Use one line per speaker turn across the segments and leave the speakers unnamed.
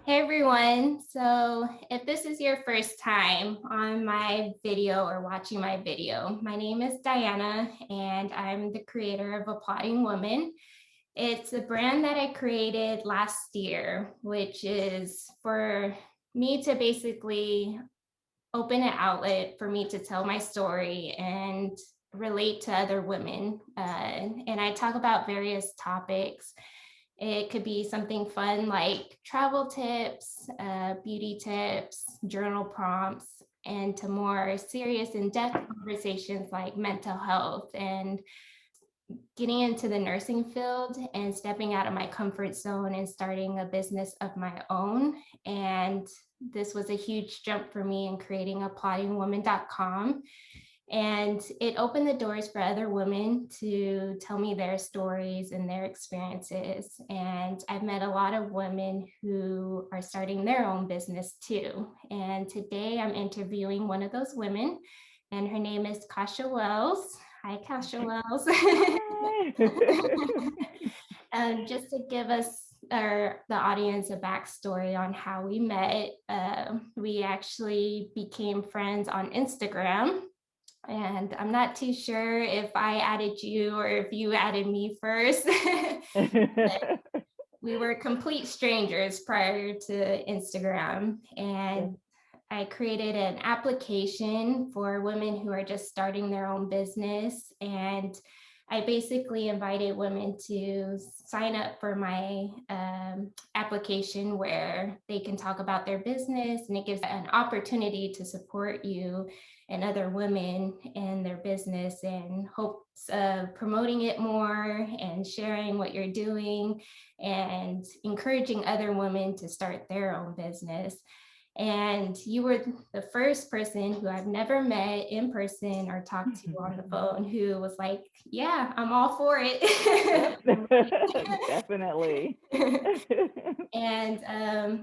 Hey everyone. So if this is your first time on my video or watching my video, my name is Dianna and I'm the creator of Applauding Woman. It's a brand that I created last year, which is for me to basically open an outlet for me to tell my story and relate to other women. And I talk about various topics. It could be something fun like travel tips, beauty tips, journal prompts, and to more serious, in depth conversations like mental health and getting into the nursing field and stepping out of my comfort zone and starting a business of my own. And this was a huge jump for me in creating applaudingwoman.com. And it opened the doors for other women to tell me their stories and their experiences. And I've met a lot of women who are starting their own business too. And today I'm interviewing one of those women, and her name is Kausha Wells. Hi, Kausha Wells.
Hi.
Just to give us or the audience a backstory on how we met, we actually became friends on Instagram. And I'm not too sure if I added you or if you added me first. But we were complete strangers prior to Instagram.
Yes.
And I created an application for women who are just starting their own business. And I basically invited women to sign up for my application where they can talk about their business, and it gives an opportunity to support you and other women in their business in hopes of promoting it more and sharing what you're doing and encouraging other women to start their own business. And you were the first person who I've never met in person or talked to on the phone who was like, yeah, I'm all for it.
Yep. Definitely.
And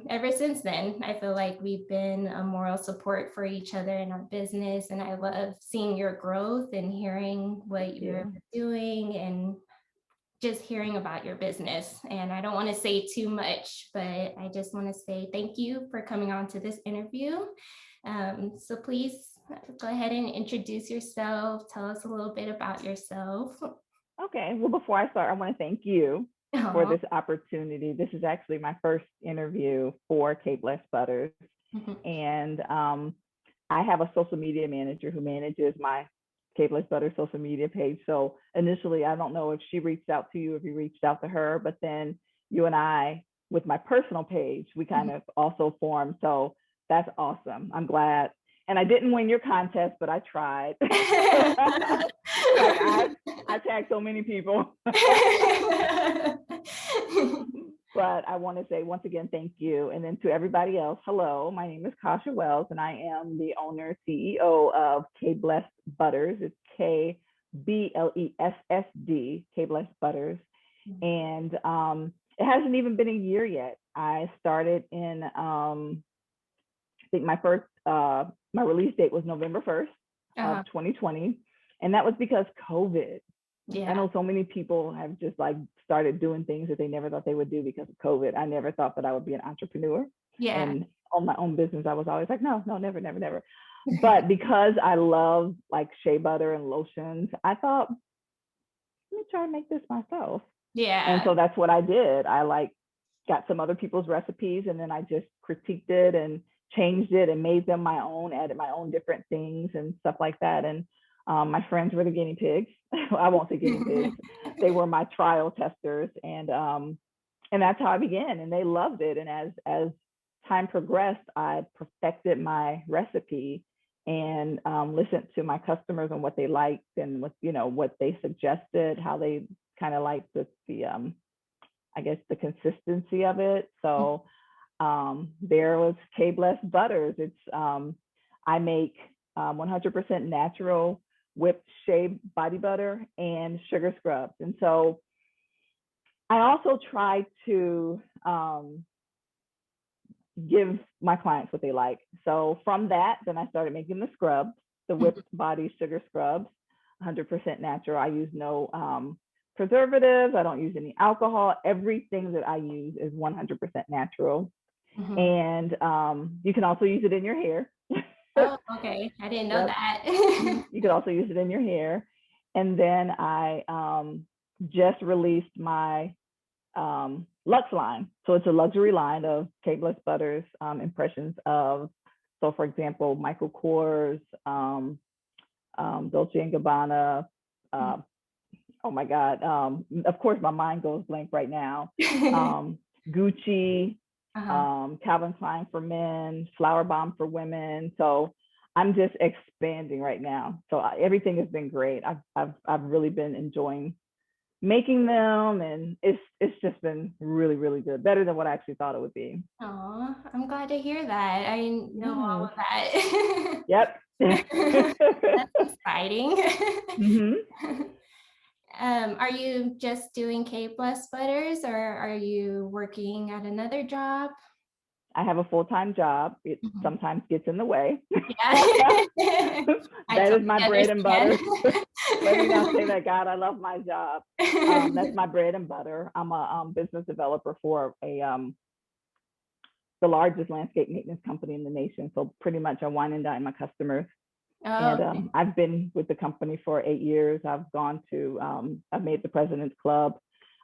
ever since then, I feel like we've been a moral support for each other in our business. And I love seeing your growth and hearing
Thank
what you're
you.
doing and just hearing about your business. And I don't want to say too much, but I just want to say thank you for coming on to this interview. So please go ahead and introduce yourself. Tell us a little bit about yourself.
Okay. Well, before I start, I want to thank you for
Oh.
this opportunity. This is actually my first interview for Kblessdbutters. And I have a social media manager who manages my Kblessdbutters social media page. So initially, I don't know if she reached out to you, if you reached out to her, but then you and I, with my personal page, we kind of also formed. So that's awesome. I'm glad. And I didn't win your contest, but I tried. Like I tagged so many people. But I want to say once again, thank you. And then to everybody else, hello, my name is Kausha Wells, and I am the owner, CEO of Kblessdbutters. It's Kblessd, Kblessdbutters. And it hasn't even been a year yet. I started in, I think my release date was November 1st of 2020. And that was because COVID. I
Yeah.
know so many people have just like started doing things that they never thought they would do because of COVID. I never thought that I would be an entrepreneur.
Yeah.
And on my own business, I was always like, no, no, never, never, never. But because I love like shea butter and lotions, I thought, let me try to make this myself. And
Yeah.
so that's what I did. I like got some other people's recipes and then I just critiqued it and changed it and made them my own, added my own different things and stuff like that. And my friends were the guinea pigs. I won't say guinea pigs. They were my trial testers, and that's how I began. And they loved it. And as time progressed, I perfected my recipe and listened to my customers and what they liked and what they suggested, how they kind of liked the I guess the consistency of it. So there was Kblessdbutters. It's I make 100% natural whipped shea body butter and sugar scrubs. And so I also try to give my clients what they like. So from that, then I started making the scrubs, the whipped body sugar scrubs, 100% natural. I use no preservatives. I don't use any alcohol. Everything that I use is 100% natural.
Mhm.
And you can also use it in your hair.
Oh, okay. I didn't know
Yep.
that.
You could also use it in your hair. And then I just released my Luxe line. So it's a luxury line of Kblessdbutters impressions of, so for example, Michael Kors, Dolce and Gabbana. Uh, oh my God. Of course, my mind goes blank right now. Gucci,
Uh-huh.
Calvin Klein for men, Flower Bomb for women. So I'm just expanding right now. So everything has been great. I've really been enjoying making them, and it's just been really, really good. Better than what I actually thought it would be.
Oh, I'm glad to hear that. I didn't know all
Yes.
of that.
Yep.
That's exciting.
hmm
Are you just doing Kblessdbutters, or are you working at another job?
I have a full-time job. It
Mhm.
sometimes gets in the way.
Yeah. I
That is
totally
my bread and
understand.
butter. Let me not say that. God, I love my job. That's my bread and butter. I'm a business developer for the largest landscape maintenance company in the nation. So pretty much I wine and dine my customers.
Oh,
And
okay.
I've been with the company for 8 years. I've gone to, I've made the President's Club.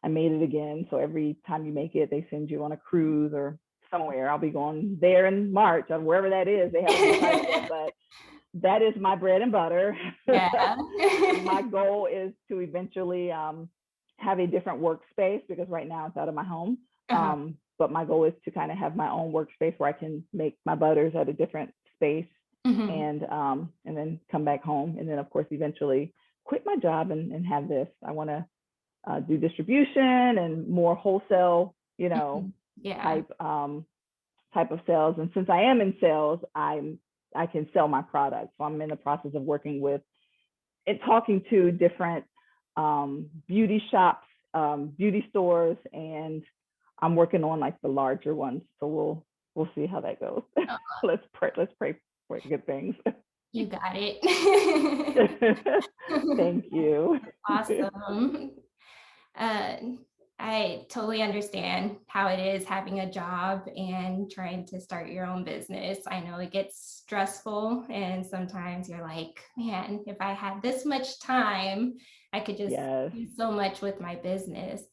I made it again. So every time you make it, they send you on a cruise or somewhere. I'll be going there in March or wherever that is. They haven't decided yet, but that is my bread and butter.
Yeah.
My goal is to eventually have a different workspace because right now it's out of my home.
Uh-huh.
But my goal is to kind of have my own workspace where I can make my butters at a different space,
Mhm.
and then come back home, and then of course eventually quit my job and have this. I want to do distribution and more wholesale,
Mhm. Yeah.
type type of sales. And since I am in sales, I can sell my products. So I'm in the process of working with and talking to different beauty shops, beauty stores, and I'm working on like the larger ones. So we'll see how that goes.
Oh,
Let's pray for good things.
you got it.
Thank you.
Awesome. Uh, I totally understand how it is having a job and trying to start your own business. I know it gets stressful, and sometimes you're like, man, if I had this much time, I could just
Yes.
do so much with my business.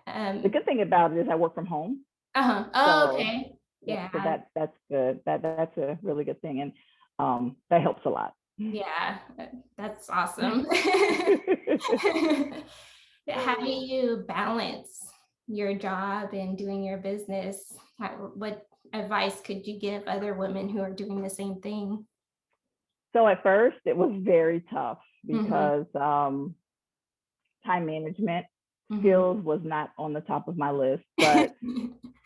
The
Um,
good thing about it is I work from home.
uh-huh. Oh,
So
okay.
yep, so
Yeah.
that's good. That's a really good thing. And that helps a lot.
Yeah. That's awesome. How do you balance your job and doing your business? What advice could you give other women who are doing the same thing?
So at first it was very tough
Mhm,
because time management
mhm.
skills was not on the top of my list. But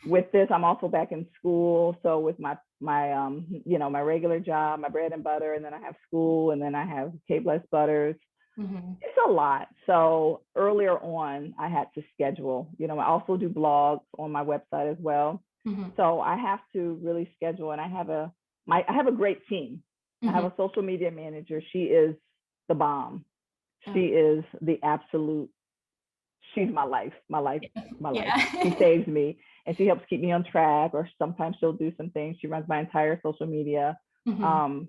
with this, I'm also back in school. So with my regular job, my bread and butter, and then I have school, and then I have Kblessdbutters.
Mhm,
It's a lot. So earlier on, I had to schedule. I also do blogs on my website as well.
mhm,
So I have to really schedule, and I have a great team. I have
mhm.
a social media manager. She is the bomb.
Oh,
She is the absolute. She's my life, my life, my life. She
yeah.
saves me, and she helps keep me on track. Or sometimes she'll do some things. She runs my entire social media.
Mhm,
Um,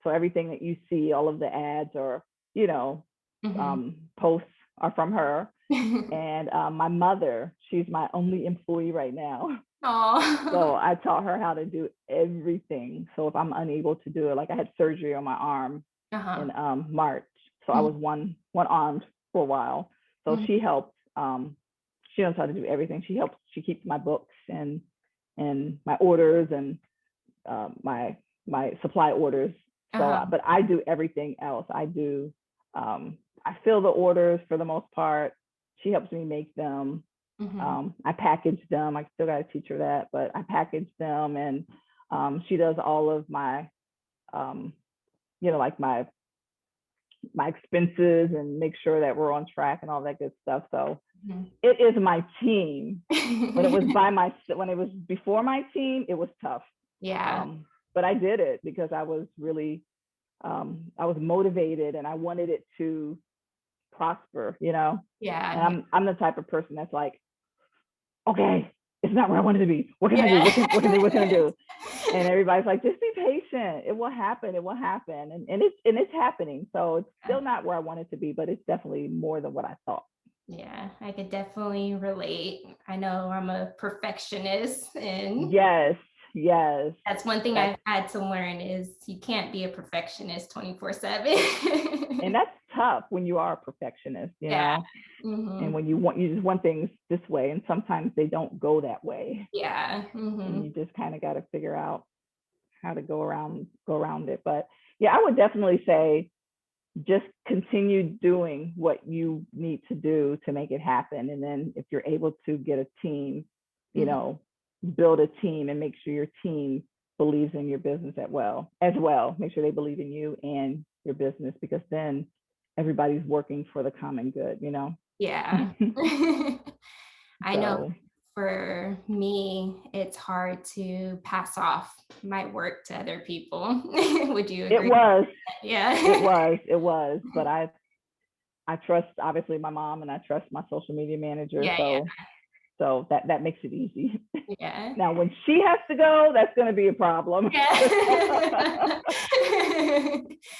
so everything that you see, all of the ads or you know
mhm.
posts are from her. And my mother, she's my only employee right now. So
Oh.
I taught her how to do everything. So if I'm unable to do it, like I had surgery on my arm
Uh-huh.
in March, so I was
Mhm,
one armed for a while. So she
mhm.
helped. She knows how to do everything. She helps. She keeps my books and my orders and my supply orders. So,
Uh-huh.
but I do everything else. I do. I fill the orders for the most part. She helps me make them.
Mhm.
I package them. I still got to teach her that, but I package them, and she does all of my, um, like my expenses and make sure that we're on track and all that good stuff. So
Mhm.
it is my team. When it was before my team, it was tough.
Yeah.
Um, but I did it because I was motivated and I wanted it to prosper. And
Yeah.
I'm the type of person that's like, okay, it's not where I wanted to be. What can I do? What can I do? And everybody's like, just be patient. It will happen. It will happen. And it's happening. So it's still not where I want it to be, but it's definitely more than what I thought.
Yeah, I could definitely relate. I know I'm a perfectionist, and
Yes, yes.
that's one thing
That's
I've had to learn is you can't be a perfectionist 24/7.
and that's tough when you are a perfectionist,
Yeah.
and
Hmm.
when you just want things this way, and sometimes they don't go that way.
Yeah.
And
Hmm.
you just kind of got to figure out how to go around it. But yeah, I would definitely say just continue doing what you need to do to make it happen. And then if you're able to get a team, you
Hmm.
know, build a team and make sure your team believes in your business as well. Make sure they believe in you and your business, because then everybody's working for the common good.
Yeah. I know
So
for me, it's hard to pass off my work to other people. Would you
it
agree?
was, it
Yeah.
was, it was, but I trust obviously my mom, and I trust my social media manager.
Yeah.
So that makes it easy.
Yeah.
Now, when she has to go, that's going to be a problem.
Yeah.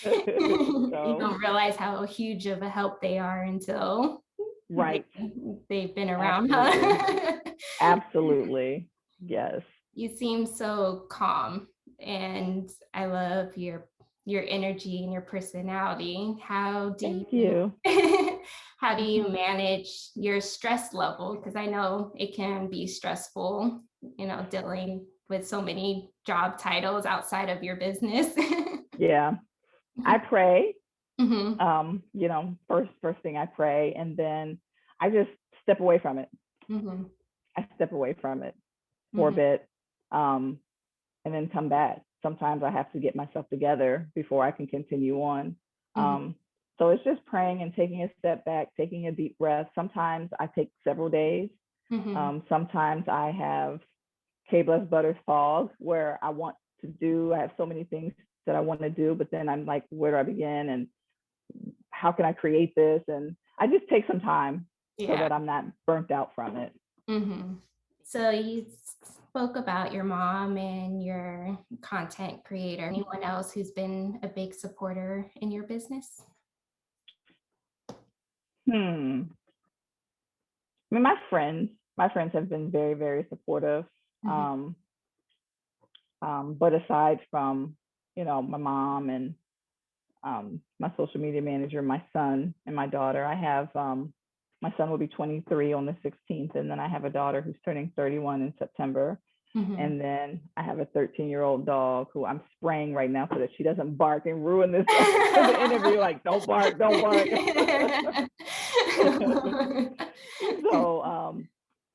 You
So,
don't realize how huge of a help they are until they,
right.
they've been around,
Absolutely.
huh?
Absolutely. Yes.
You seem so calm, and I love your energy and your personality.
Thank you.
How do you manage your stress level? Because I know it can be stressful, dealing with so many job titles outside of your business.
Yeah. I pray.
Hmm.
First thing I pray, and then I just step away from it.
Hmm.
I step away from it for a
Hmm.
bit, um, and then come back. Sometimes I have to get myself together before I can continue on.
Hmm.
Um, so it's just praying and taking a step back, taking a deep breath. Sometimes I take several days.
Hmm.
Sometimes I have Kblessdbutters fog, where I have so many things that I want to do, but then I'm like, where do I begin? And how can I create this? And I just take some time so
Yeah.
that I'm not burnt out from it.
Hmm. So you spoke about your mom and your content creator. Anyone else who's been a big supporter in your business?
Hmm. I mean, my friends have been very, very supportive.
Hmm.
Um, but aside from, my mom and my social media manager, my son and my daughter, I have my son will be 23 on the 16th, and then I have a daughter who's turning 31 in September.
Hmm.
And then I have a 13-year-old dog who I'm spraying right now so that she doesn't bark and ruin this the interview. Like, don't bark, don't bark. So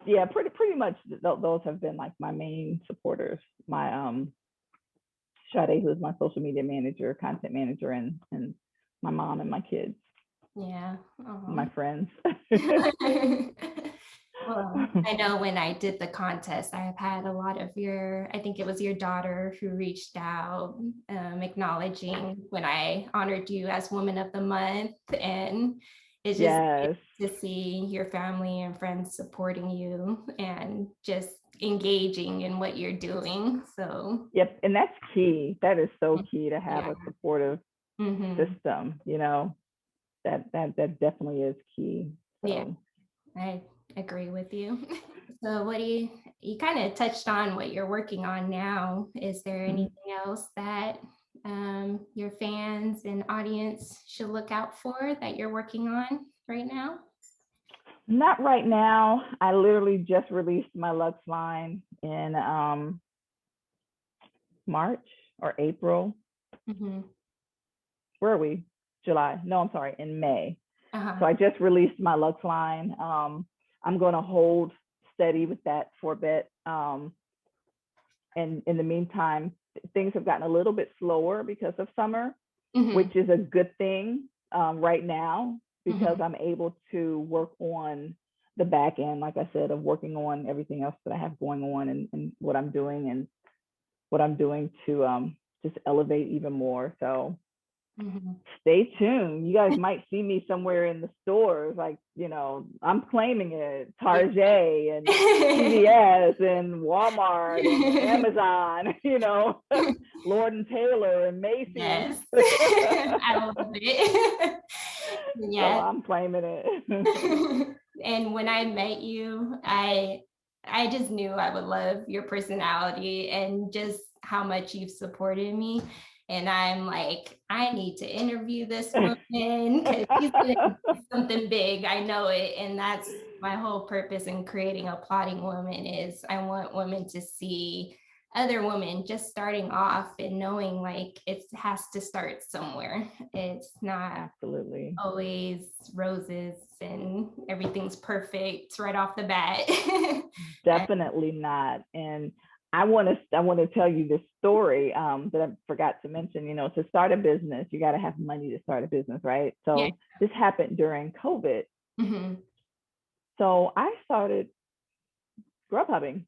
yeah, pretty much those have been like my main supporters. My Sade, who is my social media manager, content manager, and my mom and my kids,
Yeah.
my
Aw.
friends.
Well, I know when I did the contest, I have had a lot of I think it was your daughter who reached out, acknowledging when I honored you as Woman of the Month. And it's just
Yes.
to see your family and friends supporting you and just engaging in what you're doing. So,
Yep. And that's key. That is so key to have
yeah.
a supportive
Hmm.
system. That definitely is key.
Yeah,
So
I agree with you. So what you kind of touched on what you're working on now. Is there
mhm.
anything else that your fans and audience should look out for that you're working on right now?
Not right now. I literally just released my Lux line in March or April.
Hmm.
Where are we? July. No, I'm sorry, in May. So
Uh-huh.
I just released my Lux line. I'm going to hold steady with that for a bit. And in the meantime, things have gotten a little bit slower because of summer,
Hmm.
which is a good thing right now, because
Hmm.
I'm able to work on the back end, like I said, of working on everything else that I have going on, and what I'm doing to just elevate even more. So
Mhm.
Stay tuned. You guys might see me somewhere in the stores, like, I'm claiming it, Target and CVS and Walmart and Amazon, Lord and Taylor and Macy's.
Yes. I love it.
So
Yes.
I'm claiming it.
And when I met you, I just knew I would love your personality and just how much you've supported me. And I'm like, I need to interview this woman because she's gonna do something big. I know it. And that's my whole purpose in creating Applauding Women is I want women to see other women just starting off and knowing like it has to start somewhere. It's not
Absolutely.
always roses and everything's perfect right off the bat.
Definitely not. And I want to tell you this story that I forgot to mention. To start a business, you got to have money to start a business, right?
Yeah.
So this happened during COVID.
Mhm.
So I started Grubhubbing,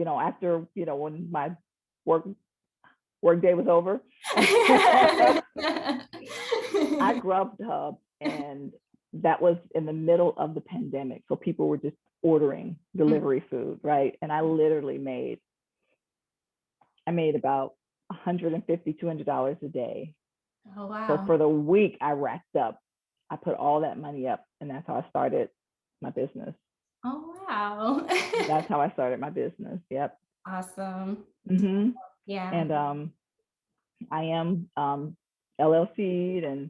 after, when my work day was over. I Grubhub, and that was in the middle of the pandemic. So people were just ordering delivery food, right? And I made about $150, $200 a day.
Oh
So
wow.
for the week I racked up, I put all that money up, and that's how I started my business.
Oh wow.
That's how I started my business. Yep.
Awesome.
Mm-hmm.
Yeah.
And I am LLC'd and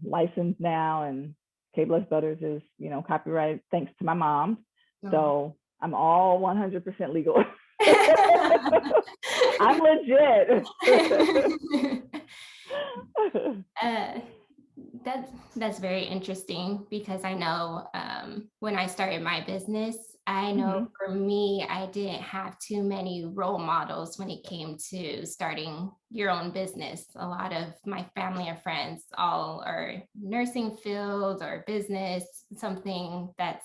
licensed now, and Kblessdbutters is, copyrighted thanks to my mom.
Oh.
So I'm all 100% legal. I'm legit.
uh, that's very interesting because I know when I started my business, I know
Mm-hmm.
for me, I didn't have too many role models when it came to starting your own business. A lot of my family and friends all are nursing fields or business, something that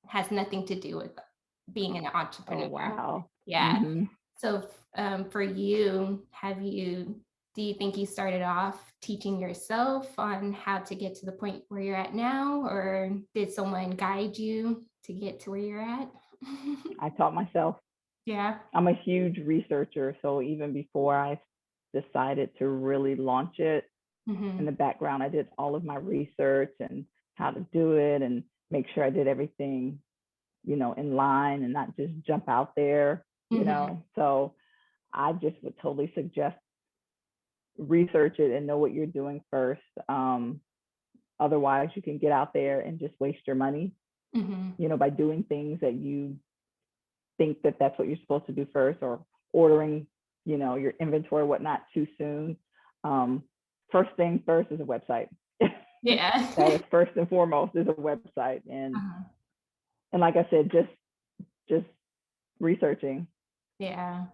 has nothing to do with being an
Oh,
entrepreneur.
wow.
Yeah.
Mm-hmm.
So for you, do you think you started off teaching yourself on how to get to the point where you're at now, or did someone guide you to get to where you're at?
I taught myself.
Yeah.
I'm a huge researcher. So even before I decided to really launch it, in
Hmm.
the background, I did all of my research and how to do it and make sure I did everything, in line and not just jump out there.
Hmm.
So I just would totally suggest research it and know what you're doing first. Otherwise, you can get out there and just waste your money,
Hmm.
by doing things that you think that that's what you're supposed to do first, or ordering, your inventory, whatnot, too soon. Um, First thing first is a website.
Yeah.
That is first and foremost is a website, and
Uh-huh.
like I said, just researching,
Yeah.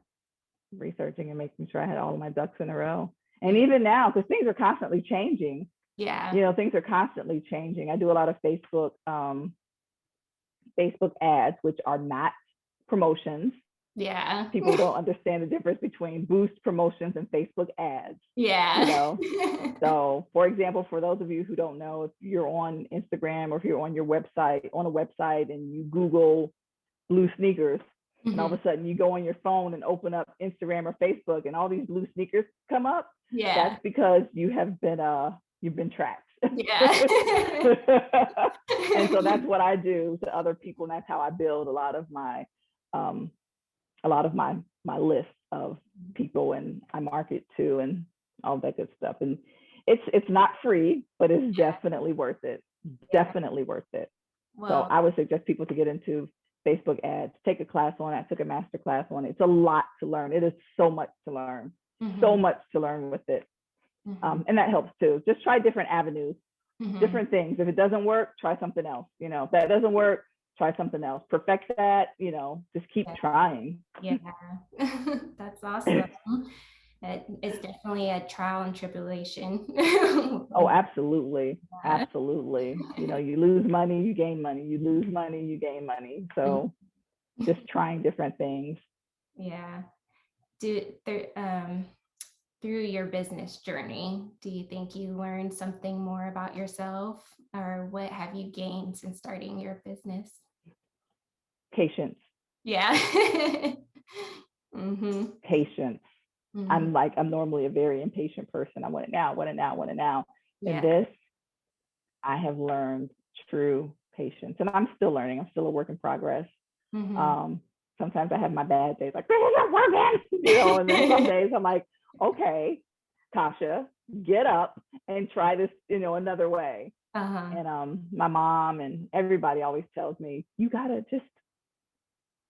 researching, and making sure I had all of my ducks in a row. And
Yeah.
even now, because things are constantly changing,
Yeah.
things are constantly changing. I do a lot of Facebook ads, which are not promotions.
Yeah.
People don't understand the difference between boost promotions and Facebook ads, you
Yeah.
know. So, for example, for those of you who don't know, if you're on Instagram or if you're on a website and you Google blue sneakers, and all
Hmm.
of a sudden you go on your phone and open up Instagram or Facebook and all these blue sneakers come up,
Yeah.
that's because you've been tracked.
Yeah.
And so that's what I do to other people, and that's how I build um, a lot of my list of people, and I market to, and all that good stuff. And it's not free, but it's definitely worth it.
Yeah.
Definitely worth it. So
Well,
I would suggest people to get into Facebook ads, take a class on it. I took a master class on it. It's a lot to learn. It is so much to learn, so
mhm,
much to learn with it.
mhm,
And that helps too. Just try different avenues,
mhm.
different things. If it doesn't work, try something else. If that doesn't work, try something else. Perfect that, just keep
Yeah.
trying.
Yeah. That's awesome. It's definitely a trial and tribulation.
Oh,
When
absolutely.
yeah.
Absolutely. You lose money, you gain money. You lose money, you gain money.
Mhm.
So just trying different things.
Yeah. Do there through your business journey, do you think you learned something more about yourself, or what have you gained since starting your business?
Patience.
Yeah. Mm-hmm.
Patience.
Mm-hmm.
I'm normally a very impatient person. I want it now, want it now, want it now. In
Yeah.
this, I have learned true patience, and I'm still learning. I'm still a work in progress.
Mm-hmm.
Um, Sometimes I have my bad days, like this isn't working, and then some days I'm like, okay, Kausha, get up and try this, another way.
Uh-huh.
And my mom and everybody always tells me, you gotta just,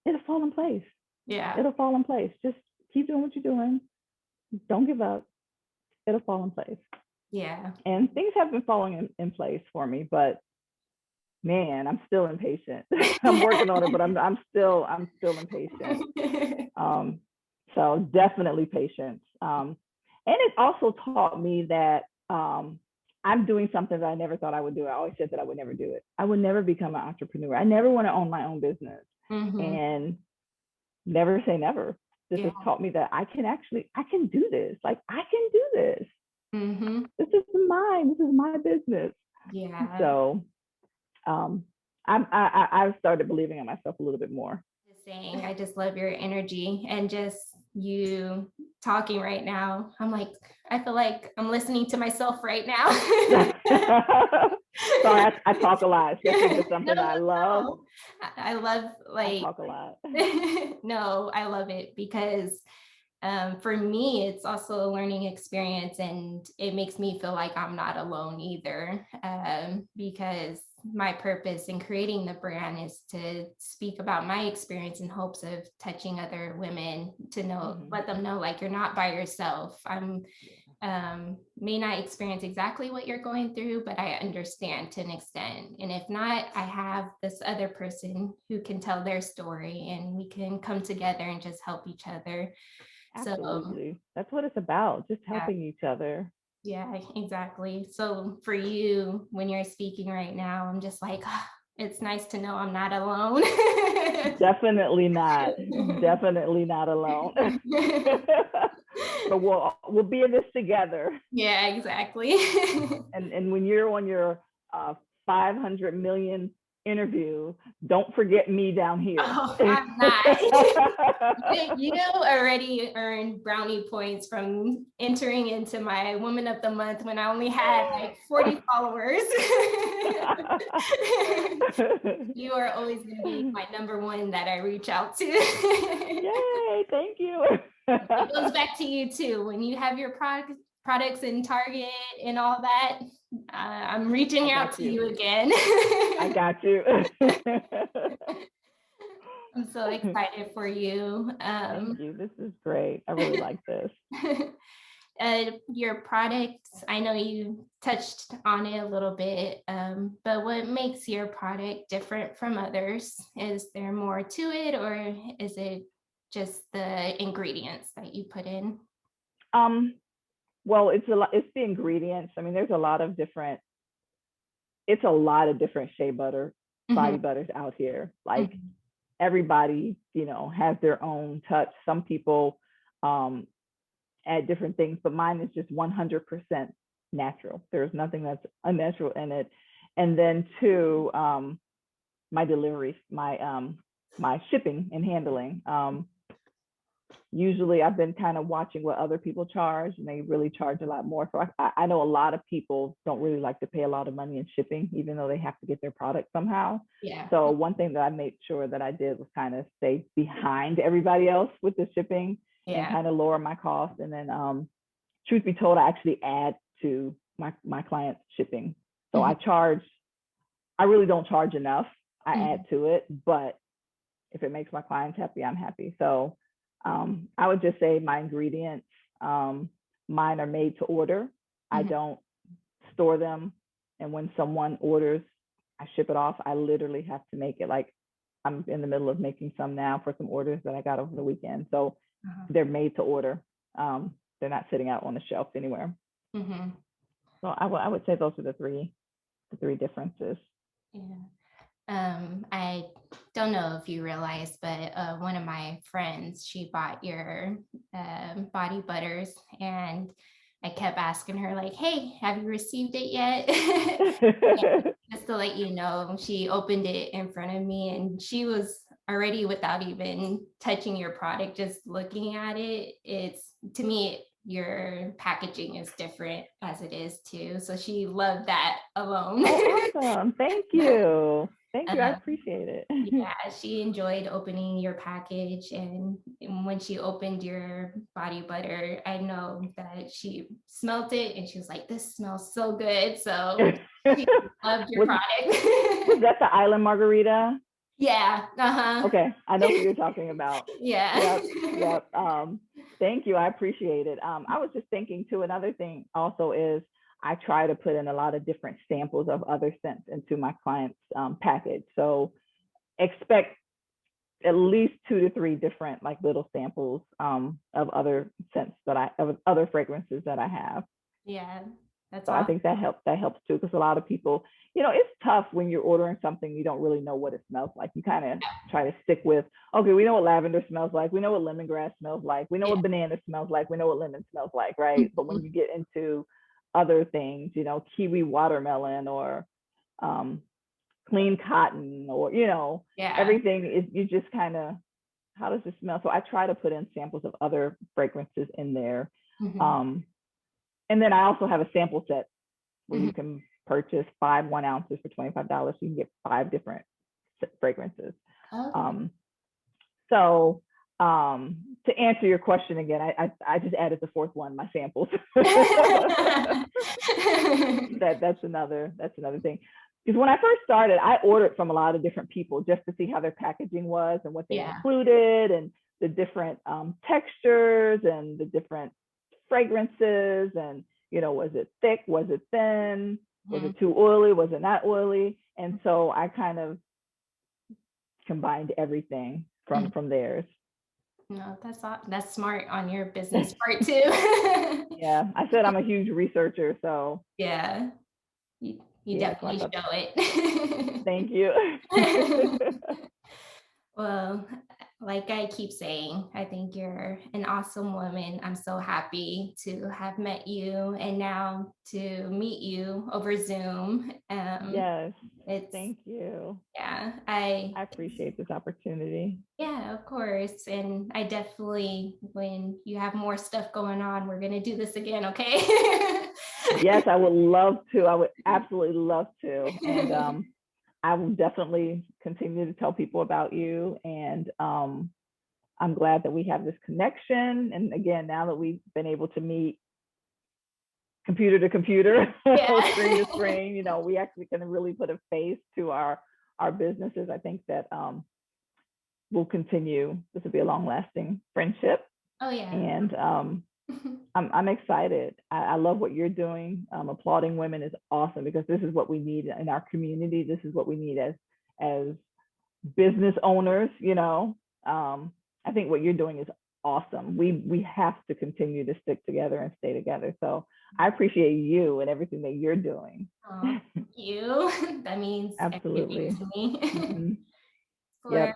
it'll fall in place.
Yeah.
It'll fall in place. Just keep doing what you're doing. Don't give up. It'll fall in place.
Yeah.
And things have been falling in place for me, but man, I'm still impatient. I'm working on it, but I'm still impatient. So definitely patience. And it also taught me that I'm doing something that I never thought I would do. I always said that I would never do it. I would never become an entrepreneur. I never want to own my own business.
Mm-hmm.
And never say never. This
Yeah.
has taught me that I can do this. Like I can do this.
Mm-hmm.
This is mine. This is my business.
Yeah.
So I've started believing in myself a little bit more.
Just saying, I just love your energy and just you talking right now. I'm like, I feel like I'm listening to myself right now.
Sorry, I talk a lot, especially if it's
No,
something
no,
I love.
no. I love
I
like
talk a lot.
no, I love it because for me, it's also a learning experience, and it makes me feel like I'm not alone either. Because my purpose in creating the brand is to speak about my experience in hopes of touching other women to know,
Mm-hmm.
let them know like you're not by yourself. I'm may not experience exactly what you're going through, but I understand to an extent. And if not, I have this other person who can tell their story and we can come together and just help each other. So,
Absolutely. That's what it's about, just
yeah,
helping each other.
yeah, exactly. So for you, when you're speaking right now, I'm just like, "Ah, it's nice to know I'm not alone."
Definitely not. Definitely not alone. But we'll be in this together.
Yeah, exactly.
And when you're on your 500 million interview, don't forget me down here.
Oh, I'm not. You already earned brownie points from entering into my Woman of the Month when I only had like 40 followers. You are always going to be my number one that I reach out to.
Yay, thank you.
It goes back to you too. When you have your products in Target and all that, I'm reaching out to you again.
I got you.
I'm so excited for you.
Thank you. This is great. I really like this.
Your products, I know you touched on it a little bit, but what makes your product different from others? Is there more to it, or is it just the ingredients that you put in?
Um, well, it's the ingredients. I mean, there's a lot of different, it's a lot of different shea butter,
Mm-hmm.
body butters out here. Like
Mm-hmm.
everybody, has their own touch. Some people add different things, but mine is just 100% natural. There's nothing that's unnatural in it. And then two, my delivery, my shipping and handling. Usually I've been kind of watching what other people charge, and they really charge a lot more. So I know a lot of people don't really like to pay a lot of money in shipping, even though they have to get their product somehow.
Yeah.
So one thing that I made sure that I did was kind of stay behind everybody else with the shipping and
Yeah.
kind of lower my cost. And then truth be told, I actually add to my clients' shipping. So
Mm-hmm.
I really don't charge enough. I
Mm-hmm.
add to it, but if it makes my clients happy, I'm happy. So I would just say my ingredients, mine are made to order. I
Mm-hmm.
don't store them. And when someone orders, I ship it off. I literally have to make it. Like I'm in the middle of making some now for some orders that I got over the weekend. So
Uh-huh.
they're made to order. They're not sitting out on the shelf anywhere.
Mm-hmm.
So I would say those are the three differences.
Yeah. I don't know if you realize, but one of my friends, she bought your body butters, and I kept asking her, like, hey, have you received it yet? Just to let you know, she opened it in front of me, and she was already, without even touching your product, just looking at it. It's, to me, your packaging is different as it is too. So she loved that alone.
Oh, awesome. Thank you. Thank you. I
Um,
appreciate it.
yeah, she enjoyed opening your package. And when she opened your body butter, I know that she smelt it and she was like, this smells so good. So she loved your
was
product.
that the island margarita?
Yeah. Uh-huh.
Okay, I know who you're talking about.
Yeah.
Yep, yep. Thank you. I appreciate it. I was just thinking too, another thing also is I try to put in a lot of different samples of other scents into my client's package. So expect at least 2 to 3 different like little samples of other scents of other fragrances that I have.
Yeah. That's
So I
awesome.
think that helps too, because a lot of people, it's tough when you're ordering something you don't really know what it smells like. You kind of try to stick with, okay, we know what lavender smells like, we know what lemongrass smells like, we know
Yeah.
what banana smells like, we know what lemon smells like, right? But when you get into other things, kiwi watermelon or um, clean cotton, or
Yeah.
everything is, you just kind of, how does it smell? So I try to put in samples of other fragrances in there.
Mhm.
Um, and then I also have a sample set where you
Mhm.
can purchase 5 1 ounces for $25. You can get 5 different fragrances.
Okay.
Um, so to answer your question again, I just added the fourth one, my samples. That's another thing. Because when I first started, I ordered from a lot of different people just to see how their packaging was and what they
Yeah.
included and the different textures and the different fragrances, and was it thick, was it thin, was
Mhm.
it too oily, was it not oily, and so I kind of combined everything
Mhm.
from theirs.
No, that's smart on your business part too.
Yeah, I said I'm a huge researcher, so
Yeah, you
yeah, so I
definitely
thought,
show it.
thank you.
Well, like I keep saying, I think you're an awesome woman. I'm so happy to have met you and now to meet you over Zoom.
Yes,
It's,
thank you.
yeah,
I appreciate this opportunity.
yeah, of course. And I definitely, when you have more stuff going on, we're going to do this again, okay?
Yes, I would love to. I would absolutely love to. And I will definitely continue to tell people about you. And I'm glad that we have this connection. And again, now that we've been able to meet computer to computer, screen to
Yeah.
screen, we actually can really put a face to our businesses. I think that we'll continue. This will be a long lasting friendship.
Oh, yeah.
And I'm excited. I love what you're doing. Applauding women is awesome, because this is what we need in our community. This is what we need as business owners. I think what you're doing is awesome. We have to continue to stick together and stay together. So I appreciate you and everything that you're doing.
Oh, thank you. That means everything
Absolutely.
to me.
Mm-hmm.
For
Yep.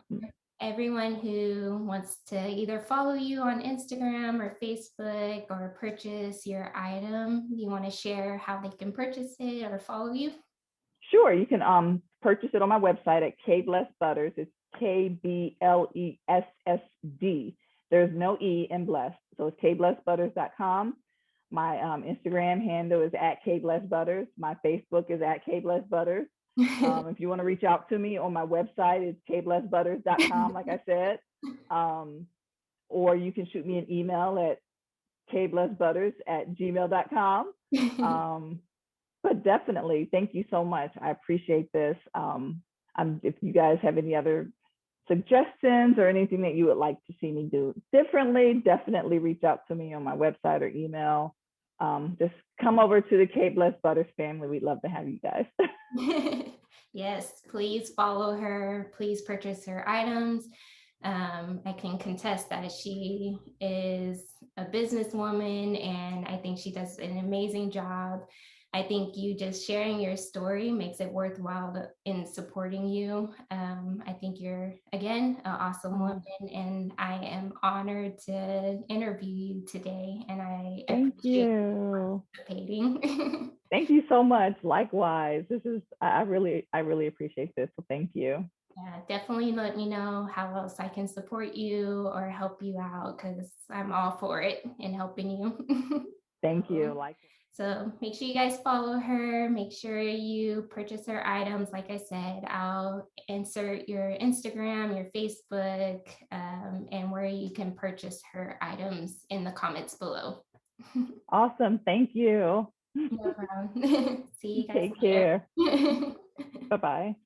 everyone who wants to either follow you on Instagram or Facebook or purchase your item, you want to share how they can purchase it or follow you?
Sure. You can purchase it on my website at Kblessdbutters. It's KBLESSD. There's no E in blessed. So it's kblessdbutters.com. My Instagram handle is at Kblessdbutters. My Facebook is at Kblessdbutters. If you want to reach out to me on my website, it's kblessdbutters.com, like I said. Or you can shoot me an email at kblessdbutters@gmail.com. But definitely, thank you so much. I appreciate this. If you guys have any other suggestions or anything that you would like to see me do differently, definitely reach out to me on my website or email. Just come over to the Kblessdbutters family. We'd love to have you guys.
Yes, please follow her. Please purchase her items. I can contest that she is a businesswoman, and I think she does an amazing job. I think you just sharing your story makes it worthwhile in supporting you. I think you're, again, an awesome woman, and I am honored to interview you today. And I
Thank
appreciate
you.
participating.
Thank you so much. Likewise. This is I really appreciate this. So thank you.
Yeah, definitely let me know how else I can support you or help you out, because I'm all for it in helping you.
Thank you. Like
So make sure you guys follow her. Make sure you purchase her items. Like I said, I'll insert your Instagram, your Facebook, and where you can purchase her items in the comments below.
awesome. Thank you.
No problem. See you guys
Take care.
later.
Bye-bye.